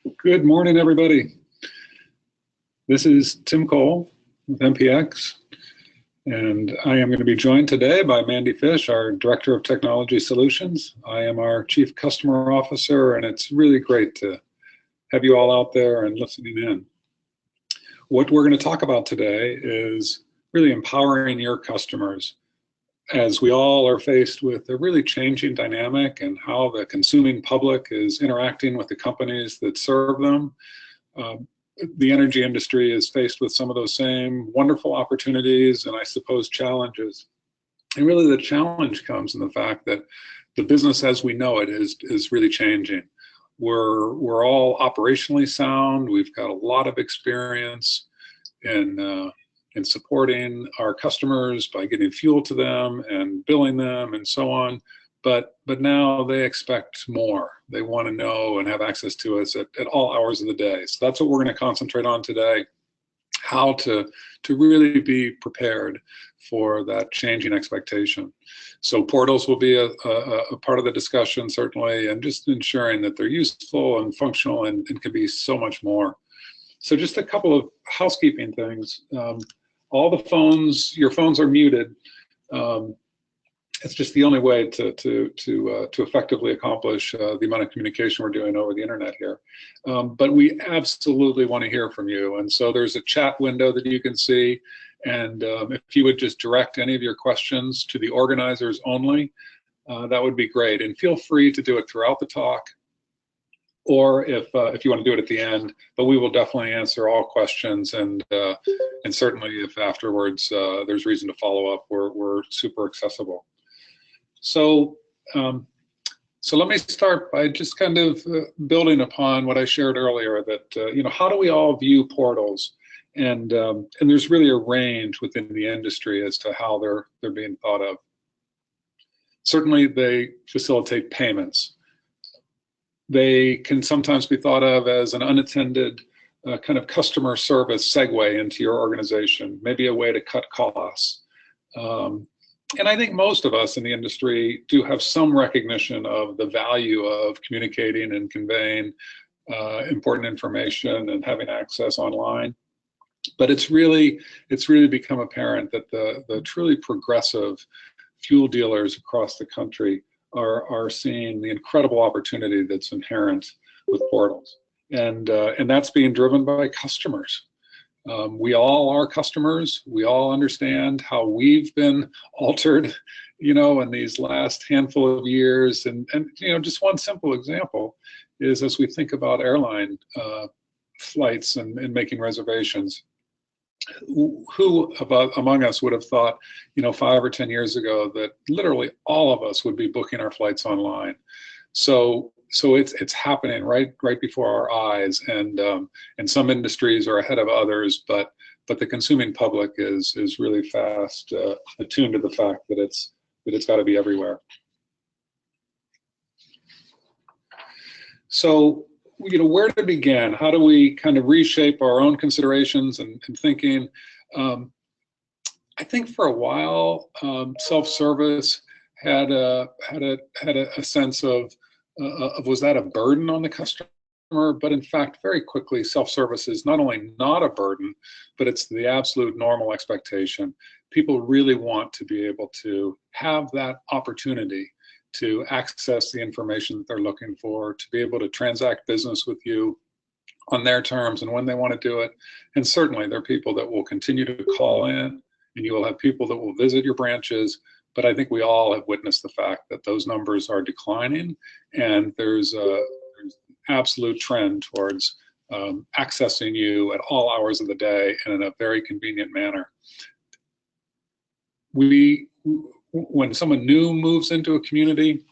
Good morning, everybody. This is Tim Cole with MPX, and I am going to be joined today by Mandy Fish, our Director of Technology Solutions. I am our Chief Customer Officer, and it's really great to have you all out there and listening in. What we're going to talk about today is really empowering your customers, as we all are faced with a really changing dynamic and how the consuming public is interacting with the companies that serve them. The energy industry is faced with some of those same wonderful opportunities and I suppose challenges. And really the challenge comes in the fact that the business as we know it is really changing. We're all operationally sound. We've got a lot of experience in supporting our customers by getting fuel to them and billing them and so on. But now they expect more. They want to know and have access to us at all hours of the day. So that's what we're going to concentrate on today, how to really be prepared for that changing expectation. So portals will be a part of the discussion, certainly, and just ensuring that they're useful and functional and can be so much more. So just a couple of housekeeping things. All the phones, your phones are muted. It's just the only way to effectively accomplish the amount of communication we're doing over the internet here. But we absolutely want to hear from you. And so there's a chat window that you can see. And if you would just direct any of your questions to the organizers only, that would be great. And feel free to do it throughout the talk, or if you want to do it at the end, but we will definitely answer all questions, and certainly if afterwards there's reason to follow up, we're super accessible. So let me start by just kind of building upon what I shared earlier, that how do we all view portals, and there's really a range within the industry as to how they're being thought of. Certainly they facilitate payments. They can sometimes be thought of as an unattended kind of customer service segue into your organization, maybe a way to cut costs. And I think most of us in the industry do have some recognition of the value of communicating and conveying important information and having access online. But it's really become apparent that the truly progressive fuel dealers across the country are seeing the incredible opportunity that's inherent with portals, and that's being driven by customers. We all are customers. We all understand how we've been altered, in these last handful of years. And just one simple example is, as we think about airline flights and making reservations, who among us would have thought, 5 or 10 years ago, that literally all of us would be booking our flights online? So it's happening right before our eyes, and some industries are ahead of others, but the consuming public is really fast attuned to the fact that it's got to be everywhere. So where to begin? How do we kind of reshape our own considerations and thinking? I think for a while, self-service had a sense of was that a burden on the customer? But in fact, very quickly, self-service is not only not a burden, but it's the absolute normal expectation. People really want to be able to have that opportunity to access the information that they're looking for, to be able to transact business with you on their terms and when they want to do it. And certainly there are people that will continue to call in, and you will have people that will visit your branches. But I think we all have witnessed the fact that those numbers are declining, and there's an absolute trend towards accessing you at all hours of the day and in a very convenient manner. When someone new moves into a community,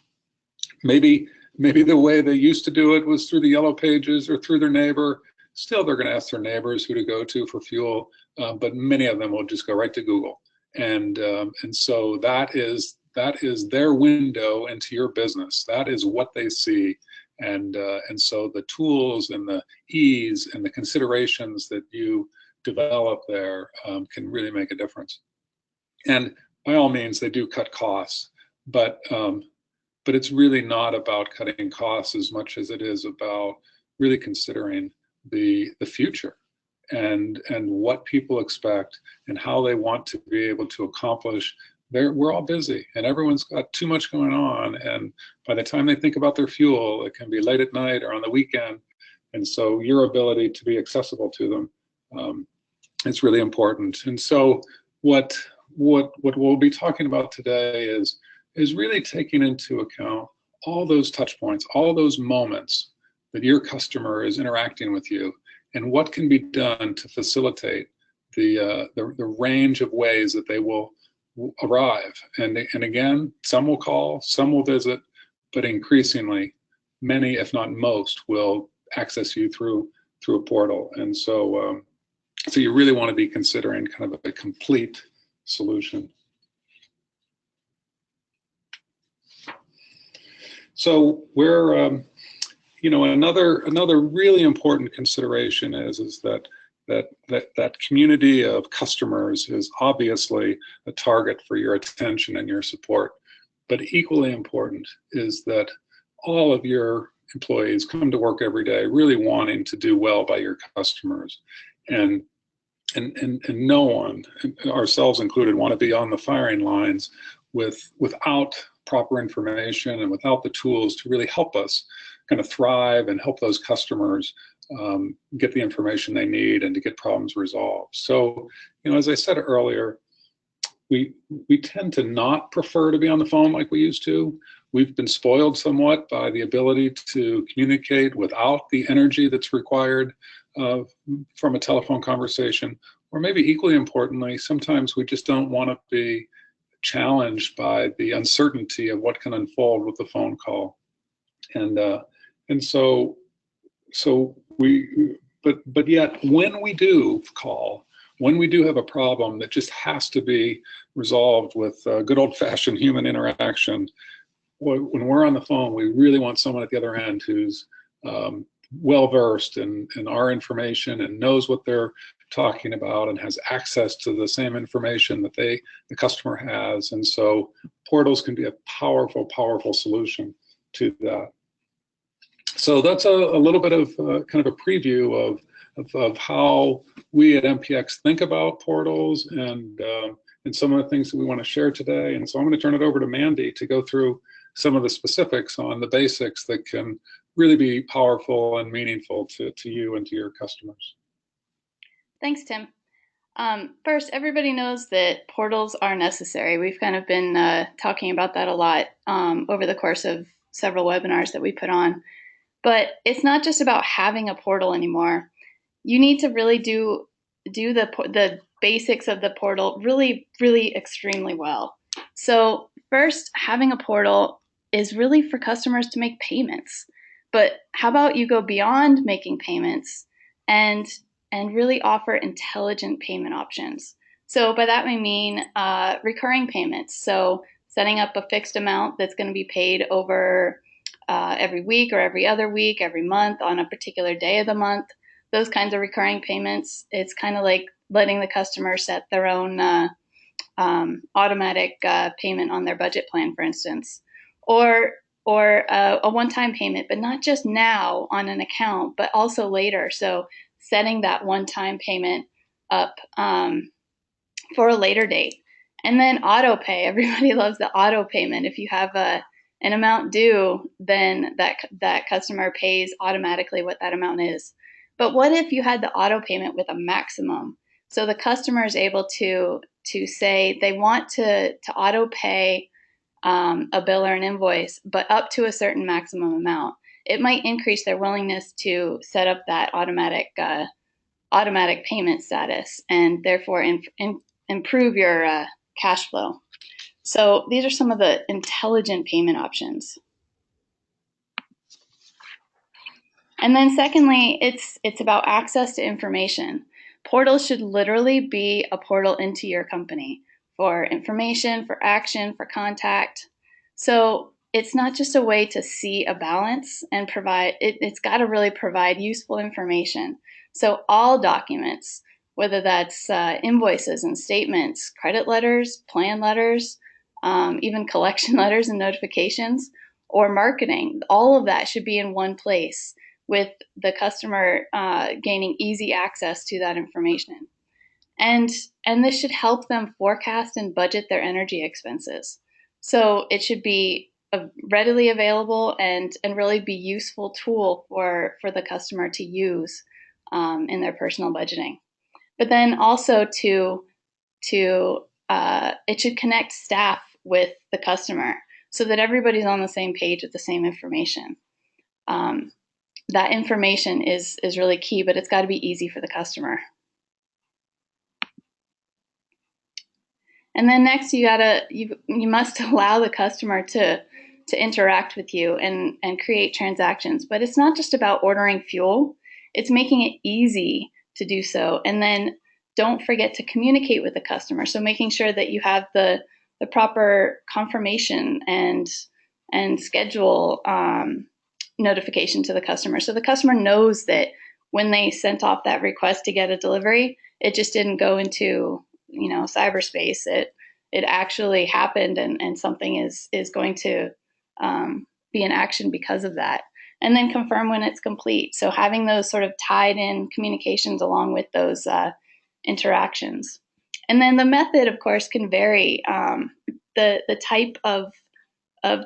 maybe the way they used to do it was through the yellow pages or through their neighbor. Still, they're going to ask their neighbors who to go to for fuel, but many of them will just go right to Google, and so that is their window into your business. That is what they see, and so the tools and the ease and the considerations that you develop there can really make a difference. And by all means, they do cut costs, but it's really not about cutting costs as much as it is about really considering the future and what people expect and how they want to be able to accomplish. We're all busy and everyone's got too much going on, and by the time they think about their fuel, it can be late at night or on the weekend. And so your ability to be accessible to them is really important. And so what we'll be talking about today is really taking into account all those touch points, all those moments that your customer is interacting with you, and what can be done to facilitate the range of ways that they will arrive. And again, some will call, some will visit, but increasingly, many, if not most, will access you through a portal. And so so you really want to be considering kind of a complete solution. So we're another really important consideration is that community of customers is obviously a target for your attention and your support. But equally important is that all of your employees come to work every day really wanting to do well by your customers. And no one, ourselves included, want to be on the firing lines without proper information and without the tools to really help us kind of thrive and help those customers get the information they need and to get problems resolved. So, as I said earlier, we tend to not prefer to be on the phone like we used to. We've been spoiled somewhat by the ability to communicate without the energy that's required from a telephone conversation. Or maybe equally importantly, sometimes we just don't want to be challenged by the uncertainty of what can unfold with the phone call. And so but yet when we do call, when we do have a problem that just has to be resolved with good old-fashioned human interaction, when we're on the phone, we really want someone at the other end who's well-versed in our information and knows what they're talking about and has access to the same information that the customer has. And so portals can be a powerful, powerful solution to that. So that's a little bit of kind of a preview of how we at MPX think about portals and some of the things that we want to share today. And so I'm going to turn it over to Mandy to go through some of the specifics on the basics that can really be powerful and meaningful to you and to your customers. Thanks, Tim. First, everybody knows that portals are necessary. We've kind of been talking about that a lot over the course of several webinars that we put on. But it's not just about having a portal anymore. You need to really do the basics of the portal really, really extremely well. So first, having a portal is really for customers to make payments. But how about you go beyond making payments and really offer intelligent payment options? So by that we mean recurring payments. So setting up a fixed amount that's going to be paid over every week or every other week, every month, on a particular day of the month. Those kinds of recurring payments, it's kind of like letting the customer set their own automatic payment on their budget plan, for instance. Or a one-time payment, but not just now on an account, but also later. So setting that one-time payment up for a later date. And then auto pay. Everybody loves the auto payment. If you have an amount due, then that customer pays automatically what that amount is. But what if you had the auto payment with a maximum? So the customer is able to say they want to auto pay a bill or an invoice, but up to a certain maximum amount. It might increase their willingness to set up that automatic payment status and therefore improve your cash flow. So these are some of the intelligent payment options. And then secondly, it's about access to information. Portals should literally be a portal into your company for information, for action, for contact. So it's not just a way to see a balance and provide, it's got to really provide useful information. So all documents, whether that's invoices and statements, credit letters, plan letters, even collection letters and notifications, or marketing, all of that should be in one place with the customer gaining easy access to that information. And this should help them forecast and budget their energy expenses. So it should be a readily available and really be useful tool for the customer to use in their personal budgeting. But then also it should connect staff with the customer so that everybody's on the same page with the same information. That information is really key, but it's got to be easy for the customer. And then next, you must allow the customer to interact with you and create transactions. But it's not just about ordering fuel; it's making it easy to do so. And then don't forget to communicate with the customer. So making sure that you have the proper confirmation and schedule notification to the customer, so the customer knows that when they sent off that request to get a delivery, it just didn't go into cyberspace. It actually happened, and something is going to be in action because of that. And then confirm when it's complete. So having those sort of tied in communications along with those interactions. And then the method, of course, can vary. The type of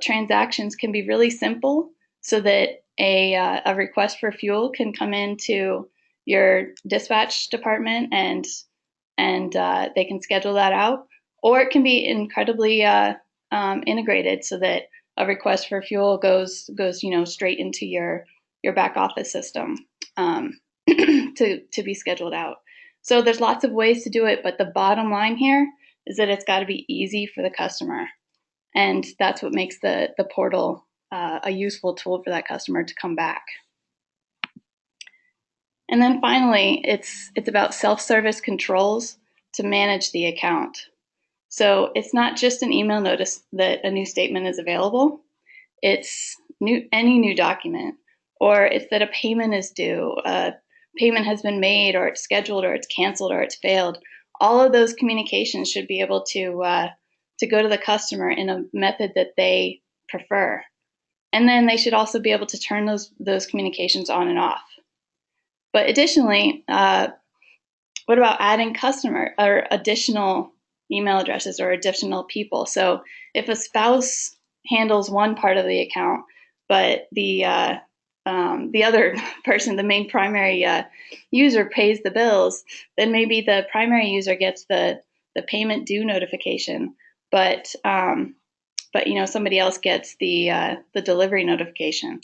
transactions can be really simple, so that a request for fuel can come into your dispatch department and they can schedule that out, or it can be incredibly integrated, so that a request for fuel goes straight into your back office system to be scheduled out. So there's lots of ways to do it, but the bottom line here is that it's got to be easy for the customer, and that's what makes the portal a useful tool for that customer to come back. And then finally, it's about self-service controls to manage the account. So it's not just an email notice that a new statement is available. It's any new document, or it's that a payment is due, a payment has been made, or it's scheduled, or it's canceled, or it's failed. All of those communications should be able to go to the customer in a method that they prefer. And then they should also be able to turn those communications on and off. But additionally, what about adding customer or additional email addresses or additional people? So if a spouse handles one part of the account, but the other person, the main primary user, pays the bills, then maybe the primary user gets the payment due notification, but somebody else gets the delivery notification.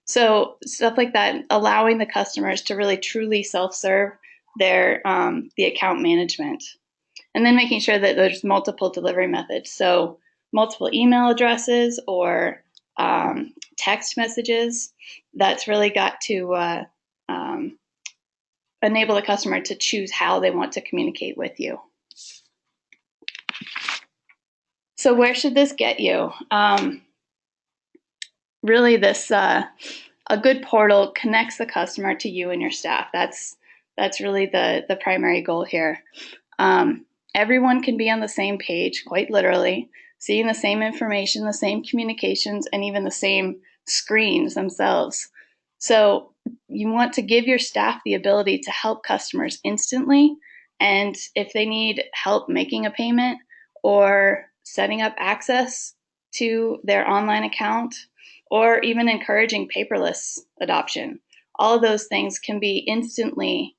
So stuff like that, allowing the customers to really truly self-serve their the account management, and then making sure that there's multiple delivery methods. So multiple email addresses or text messages. That's really got to enable the customer to choose how they want to communicate with you. So where should this get you? Really, this a good portal connects the customer to you and your staff. That's really the primary goal here. Everyone can be on the same page, quite literally, seeing the same information, the same communications, and even the same screens themselves. So you want to give your staff the ability to help customers instantly, and if they need help making a payment or setting up access to their online account, or even encouraging paperless adoption, all of those things can be instantly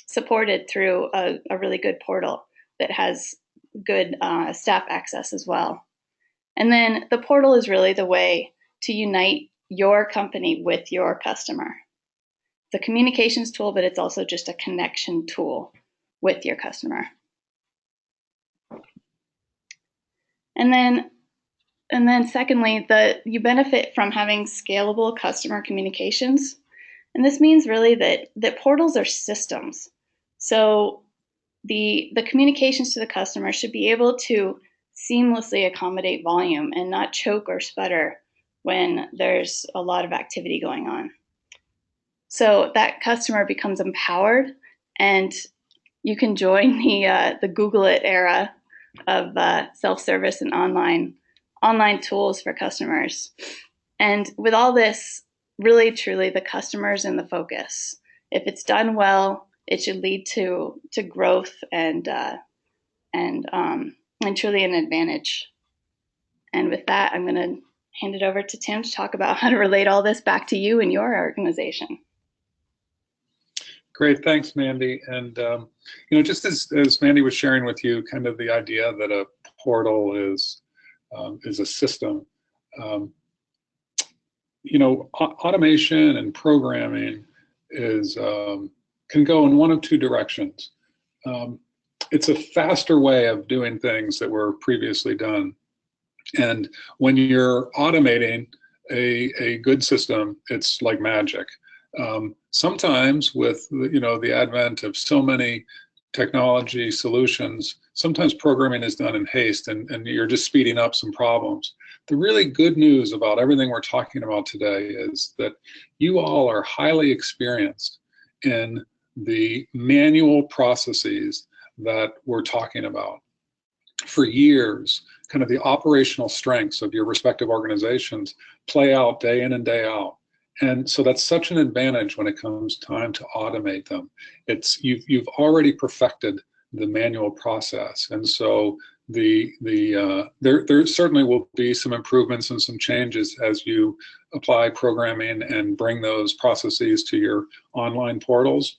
supported through a really good portal that has good staff access as well. And then the portal is really the way to unite your company with your customer. It's a communications tool, but it's also just a connection tool with your customer. And then secondly, you benefit from having scalable customer communications. And this means really that portals are systems. So the communications to the customer should be able to seamlessly accommodate volume and not choke or sputter when there's a lot of activity going on. So that customer becomes empowered, and you can join the Google It era of self-service and online tools for customers. And with all this, really, truly, the customer's in the focus. If it's done well, it should lead to growth and truly an advantage. And with that, I'm going to hand it over to Tim to talk about how to relate all this back to you and your organization. Great, thanks, Mandy. And just as Mandy was sharing with you, kind of the idea that a portal is a system. Automation and programming can go in one of two directions. It's a faster way of doing things that were previously done. And when you're automating a good system, it's like magic. Sometimes with the advent of so many technology solutions, sometimes programming is done in haste and you're just speeding up some problems. The really good news about everything we're talking about today is that you all are highly experienced in the manual processes that we're talking about. For years, kind of the operational strengths of your respective organizations play out day in and day out. And so that's such an advantage when it comes time to automate them. You've already perfected the manual process, and so there certainly will be some improvements and some changes as you apply programming and bring those processes to your online portals.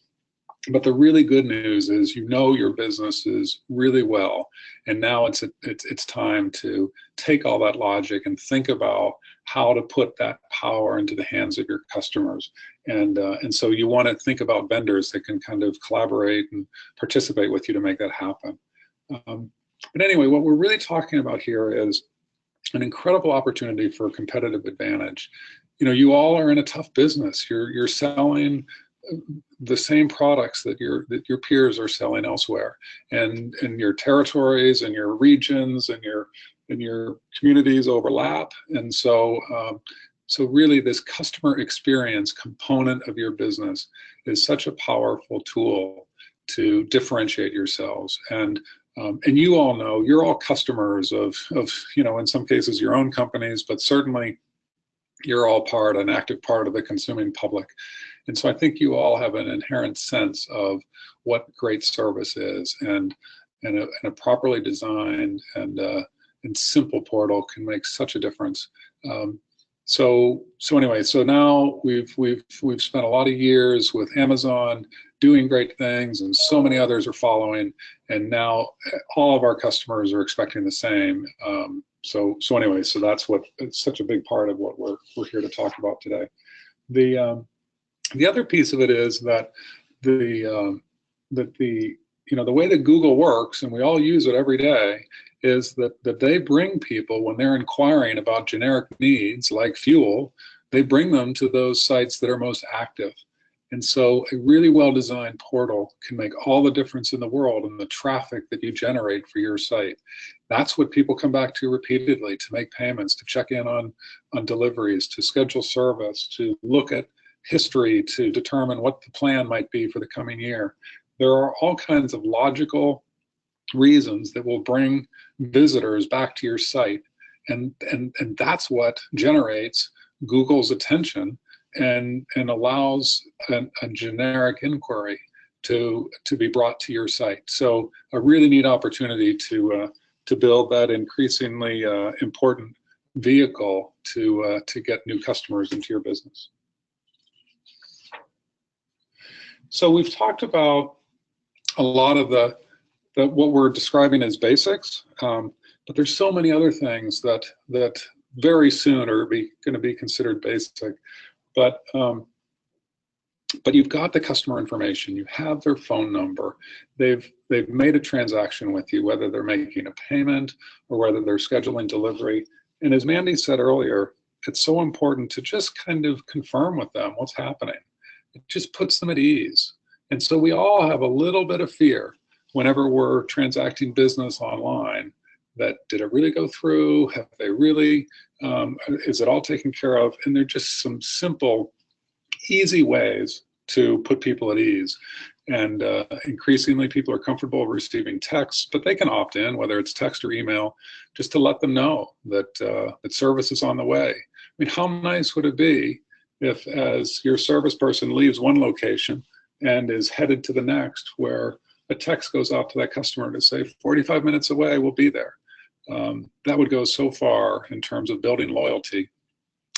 But the really good news is your businesses really well, and now it's time to take all that logic and think about how to put that power into the hands of your customers. And so you want to think about vendors that can kind of collaborate and participate with you to make that happen. But anyway, what we're really talking about here is an incredible opportunity for competitive advantage. You all are in a tough business. You're selling the same products that your peers are selling elsewhere, and your territories and your regions and your communities overlap. And so really this customer experience component of your business is such a powerful tool to differentiate yourselves. And you all know you're all customers of in some cases your own companies, but certainly you're all an active part of the consuming public. And so I think you all have an inherent sense of what great service is, and a properly designed and simple portal can make such a difference. So now we've spent a lot of years with Amazon doing great things, and so many others are following, and now all of our customers are expecting the same. So that's it's such a big part of what we're here to talk about today. The other piece of it is that the way that Google works, and we all use it every day, is that they bring people, when they're inquiring about generic needs like fuel, they bring them to those sites that are most active. And so a really well-designed portal can make all the difference in the world in the traffic that you generate for your site. That's what people come back to repeatedly, to make payments, to check in on deliveries, to schedule service, to look at history, to determine what the plan might be for the coming year. There are all kinds of logical reasons that will bring visitors back to your site, and that's what generates Google's attention and allows a generic inquiry to be brought to your site. So a really neat opportunity to build that increasingly important vehicle to get new customers into your business. So we've talked about a lot of what we're describing as basics, but there's so many other things that very soon are going to be considered basic. But you've got the customer information, you have their phone number, they've made a transaction with you, whether they're making a payment or whether they're scheduling delivery. And as Mandy said earlier, it's so important to just kind of confirm with them what's happening. It just puts them at ease. And so we all have a little bit of fear whenever we're transacting business online, that did it really go through? Have they really, is it all taken care of? And they're just some simple, easy ways to put people at ease. And increasingly people are comfortable receiving texts, but they can opt in, whether it's text or email, just to let them know that service is on the way. I mean, how nice would it be if as your service person leaves one location and is headed to the next, where a text goes out to that customer to say 45 minutes away, we'll be there. That would go so far in terms of building loyalty.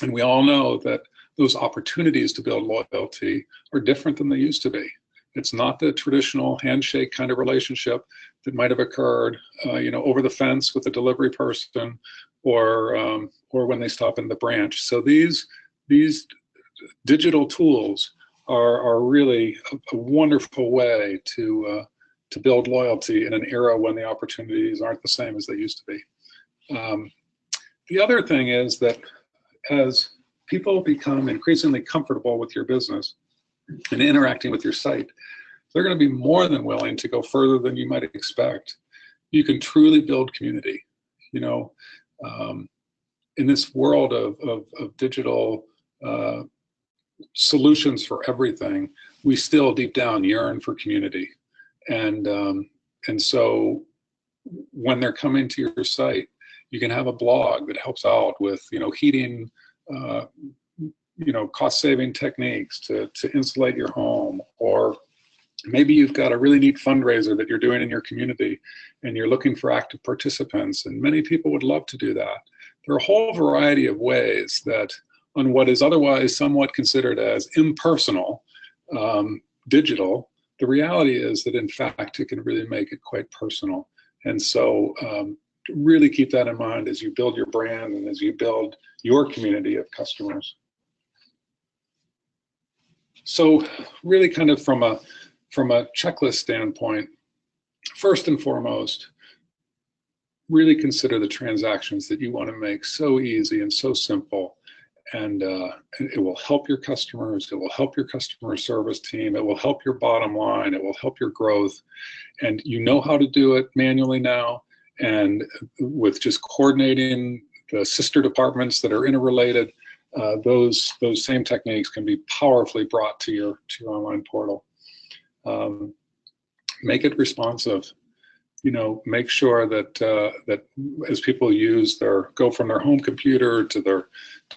And we all know that those opportunities to build loyalty are different than they used to be. It's not the traditional handshake kind of relationship that might have occurred, over the fence with a delivery person, or when they stop in the branch. So these digital tools are really a wonderful way to build loyalty in an era when the opportunities aren't the same as they used to be. The other thing is that as people become increasingly comfortable with your business and interacting with your site, they're going to be more than willing to go further than you might expect. You can truly build community. In this world of digital solutions for everything, we still deep down yearn for community. And so when they're coming to your site, you can have a blog that helps out with, heating, cost-saving techniques to insulate your home, or maybe you've got a really neat fundraiser that you're doing in your community and you're looking for active participants, and many people would love to do that. There are a whole variety of ways that on what is otherwise somewhat considered as impersonal digital, the reality is that in fact it can really make it quite personal. And so really keep that in mind as you build your brand and as you build your community of customers. So really kind of from a checklist standpoint, first and foremost, really consider the transactions that you want to make so easy and so simple. And it will help your customers, it will help your customer service team, it will help your bottom line, it will help your growth. And you know how to do it manually now, and with just coordinating the sister departments that are interrelated, those same techniques can be powerfully brought to your online portal. Make it responsive. Make sure that as people go from their home computer to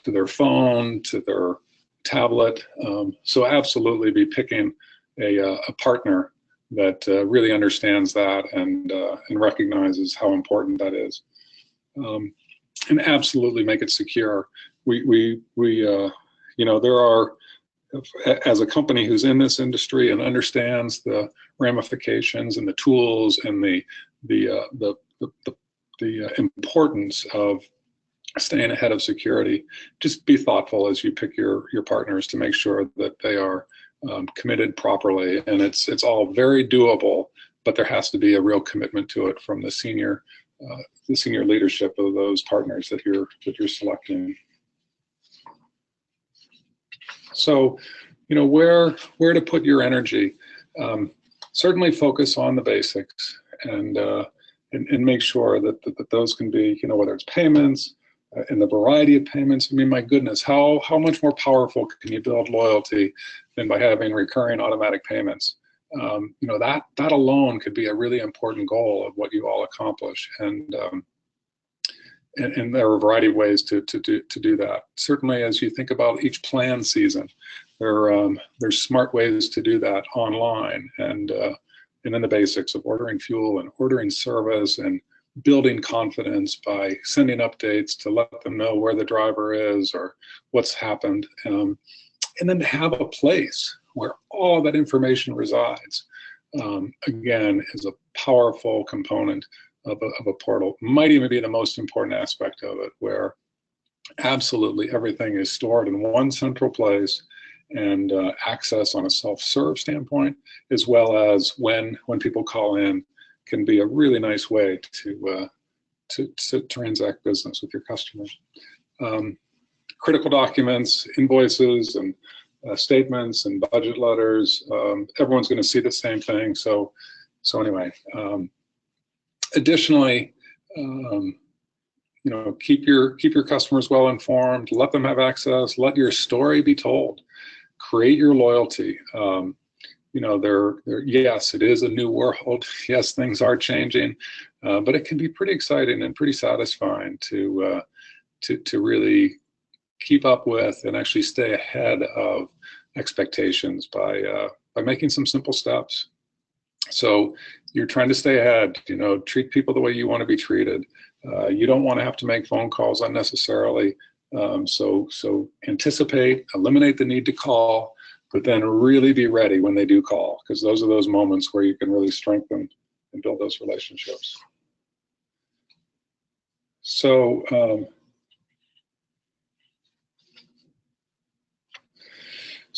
their phone to their tablet. So absolutely be picking a partner that really understands that and recognizes how important that is. And absolutely make it secure. There are, as a company who's in this industry and understands the ramifications and the tools and the importance of staying ahead of security, just be thoughtful as you pick your partners to make sure that they are committed properly. And it's all very doable, but there has to be a real commitment to it from the senior leadership of those partners that you're selecting. So, where to put your energy? Certainly focus on the basics and make sure that those can be, whether it's payments and the variety of payments. I mean, my goodness, how much more powerful can you build loyalty than by having recurring automatic payments? That alone could be a really important goal of what you all accomplish. And there are a variety of ways to do that. Certainly, as you think about each plan season, there's smart ways to do that online, and then the basics of ordering fuel and ordering service and building confidence by sending updates to let them know where the driver is or what's happened, and then to have a place where all that information resides, again, is a powerful component of a portal. Might even be the most important aspect of it, where absolutely everything is stored in one central place, and access on a self-serve standpoint, as well as when people call in, can be a really nice way to transact business with your customers. Critical documents, invoices, and statements and budget letters. Everyone's going to see the same thing. So anyway. Additionally, keep your customers well informed. Let them have access. Let your story be told. Create your loyalty. Yes, it is a new world. Yes, things are changing, but it can be pretty exciting and pretty satisfying to really keep up with and actually stay ahead of expectations by making some simple steps. So you're trying to stay ahead, treat people the way you want to be treated. You don't want to have to make phone calls unnecessarily. So anticipate, eliminate the need to call, but then really be ready when they do call, because those are those moments where you can really strengthen and build those relationships. So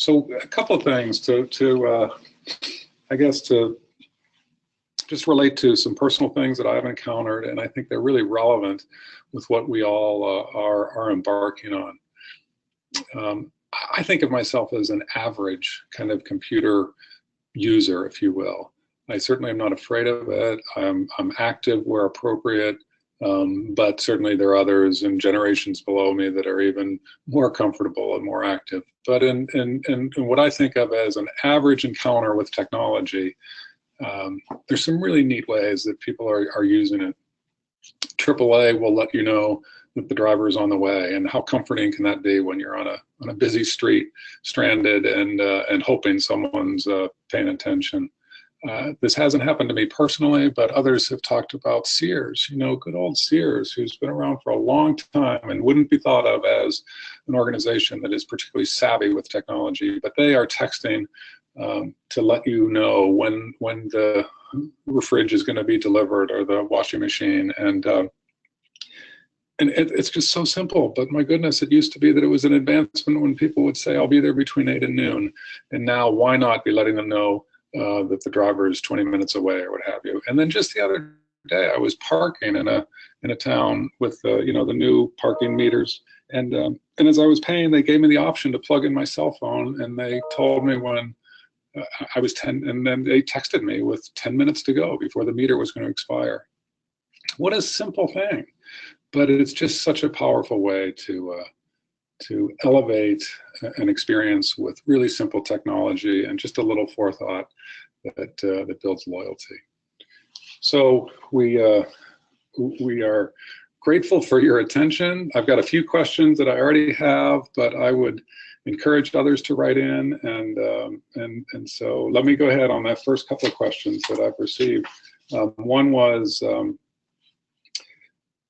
a couple of things to I guess to just relate to some personal things that I've encountered, and I think they're really relevant with what we all are embarking on. I think of myself as an average kind of computer user, if you will. I certainly am not afraid of it. I'm active where appropriate, but certainly there are others in generations below me that are even more comfortable and more active. But in what I think of as an average encounter with technology, there's some really neat ways that people are using it. AAA will let you know that the driver is on the way, and how comforting can that be when you're on a busy street, stranded, and hoping someone's paying attention. This hasn't happened to me personally, but others have talked about Sears, good old Sears, who's been around for a long time and wouldn't be thought of as an organization that is particularly savvy with technology, but they are texting to let you know when the fridge is going to be delivered, or the washing machine, and it's just so simple. But my goodness, it used to be that it was an advancement when people would say, "I'll be there between 8 and noon," and now why not be letting them know that the driver is 20 minutes away, or what have you. And then just the other day, I was parking in a town with the new parking meters, and as I was paying, they gave me the option to plug in my cell phone, and they told me when I was 10, and then they texted me with 10 minutes to go before the meter was going to expire. What a simple thing, but it's just such a powerful way to elevate an experience with really simple technology and just a little forethought that builds loyalty. So we are grateful for your attention. I've got a few questions that I already have, but I would encourage others to write in, and so let me go ahead on that first couple of questions that I've received. One was,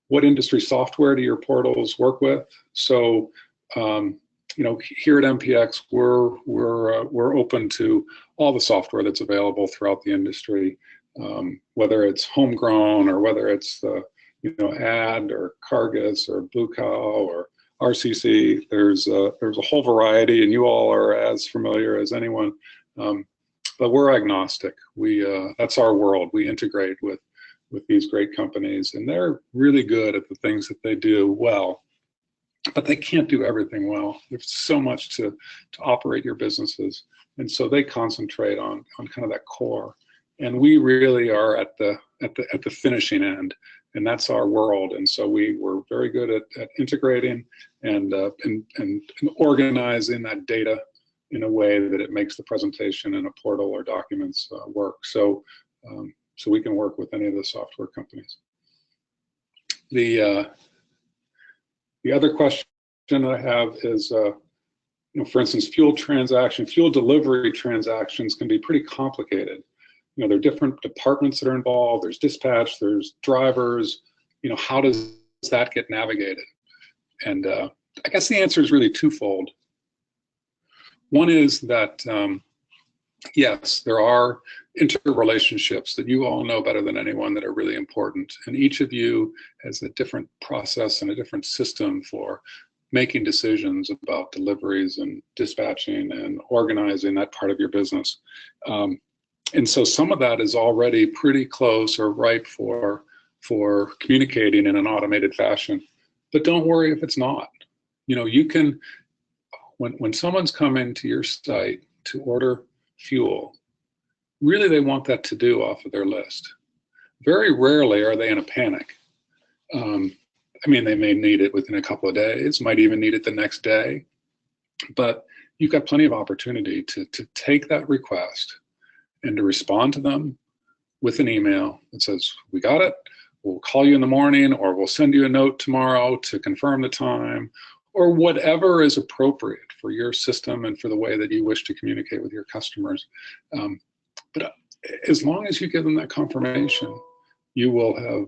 what industry software do your portals work with? So, here at MPX, we're open to all the software that's available throughout the industry, whether it's homegrown or whether it's AD or Cargus or Blue Cow or RCC. There's a whole variety, and you all are as familiar as anyone. But we're agnostic. That's our world. We integrate with these great companies, and they're really good at the things that they do well, but they can't do everything well. There's so much to operate your businesses, and so they concentrate on kind of that core. And we really are at the finishing end, and that's our world. And so we're very good at integrating and organizing that data in a way that it makes the presentation in a portal or documents work. So we can work with any of the software companies. The other question I have is, for instance, fuel delivery transactions can be pretty complicated. There are different departments that are involved. There's dispatch, there's drivers. How does that get navigated? And I guess the answer is really twofold. One is that, yes, there are interrelationships that you all know better than anyone that are really important. And each of you has a different process and a different system for making decisions about deliveries and dispatching and organizing that part of your business. And so some of that is already pretty close or ripe for communicating in an automated fashion. But don't worry if it's not. You can, when someone's coming to your site to order fuel, really they want that to do off of their list. Very rarely are they in a panic. They may need it within a couple of days, might even need it the next day, but you've got plenty of opportunity to take that request and to respond to them with an email that says, "We got it, we'll call you in the morning," or "We'll send you a note tomorrow to confirm the time," or whatever is appropriate for your system and for the way that you wish to communicate with your customers. But as long as you give them that confirmation, you will have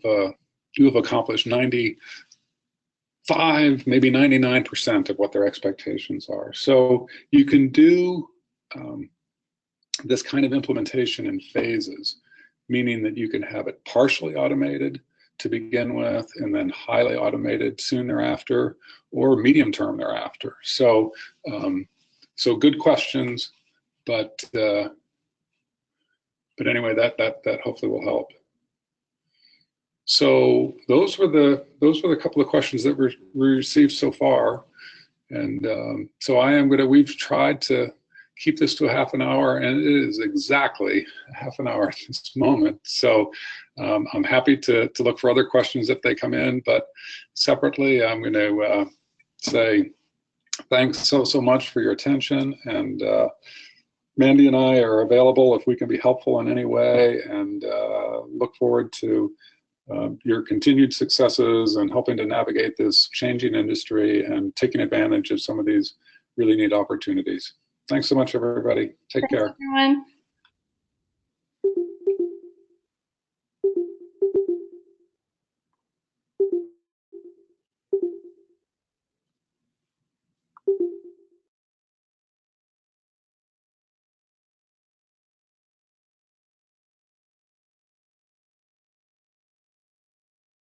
accomplished 95, maybe 99% of what their expectations are. So you can do this kind of implementation in phases, meaning that you can have it partially automated to begin with, and then highly automated soon thereafter, or medium term thereafter. So, so good questions, but anyway, that hopefully will help. So those were the couple of questions that we received so far, and so we've tried to keep this to a half an hour, and it is exactly a half an hour at this moment. So I'm happy to look for other questions if they come in, but separately, I'm going to say thanks so much for your attention, and Mandy and I are available if we can be helpful in any way, and look forward to your continued successes and helping to navigate this changing industry and taking advantage of some of these really neat opportunities. Thanks so much, everybody. Take care. Thanks, everyone.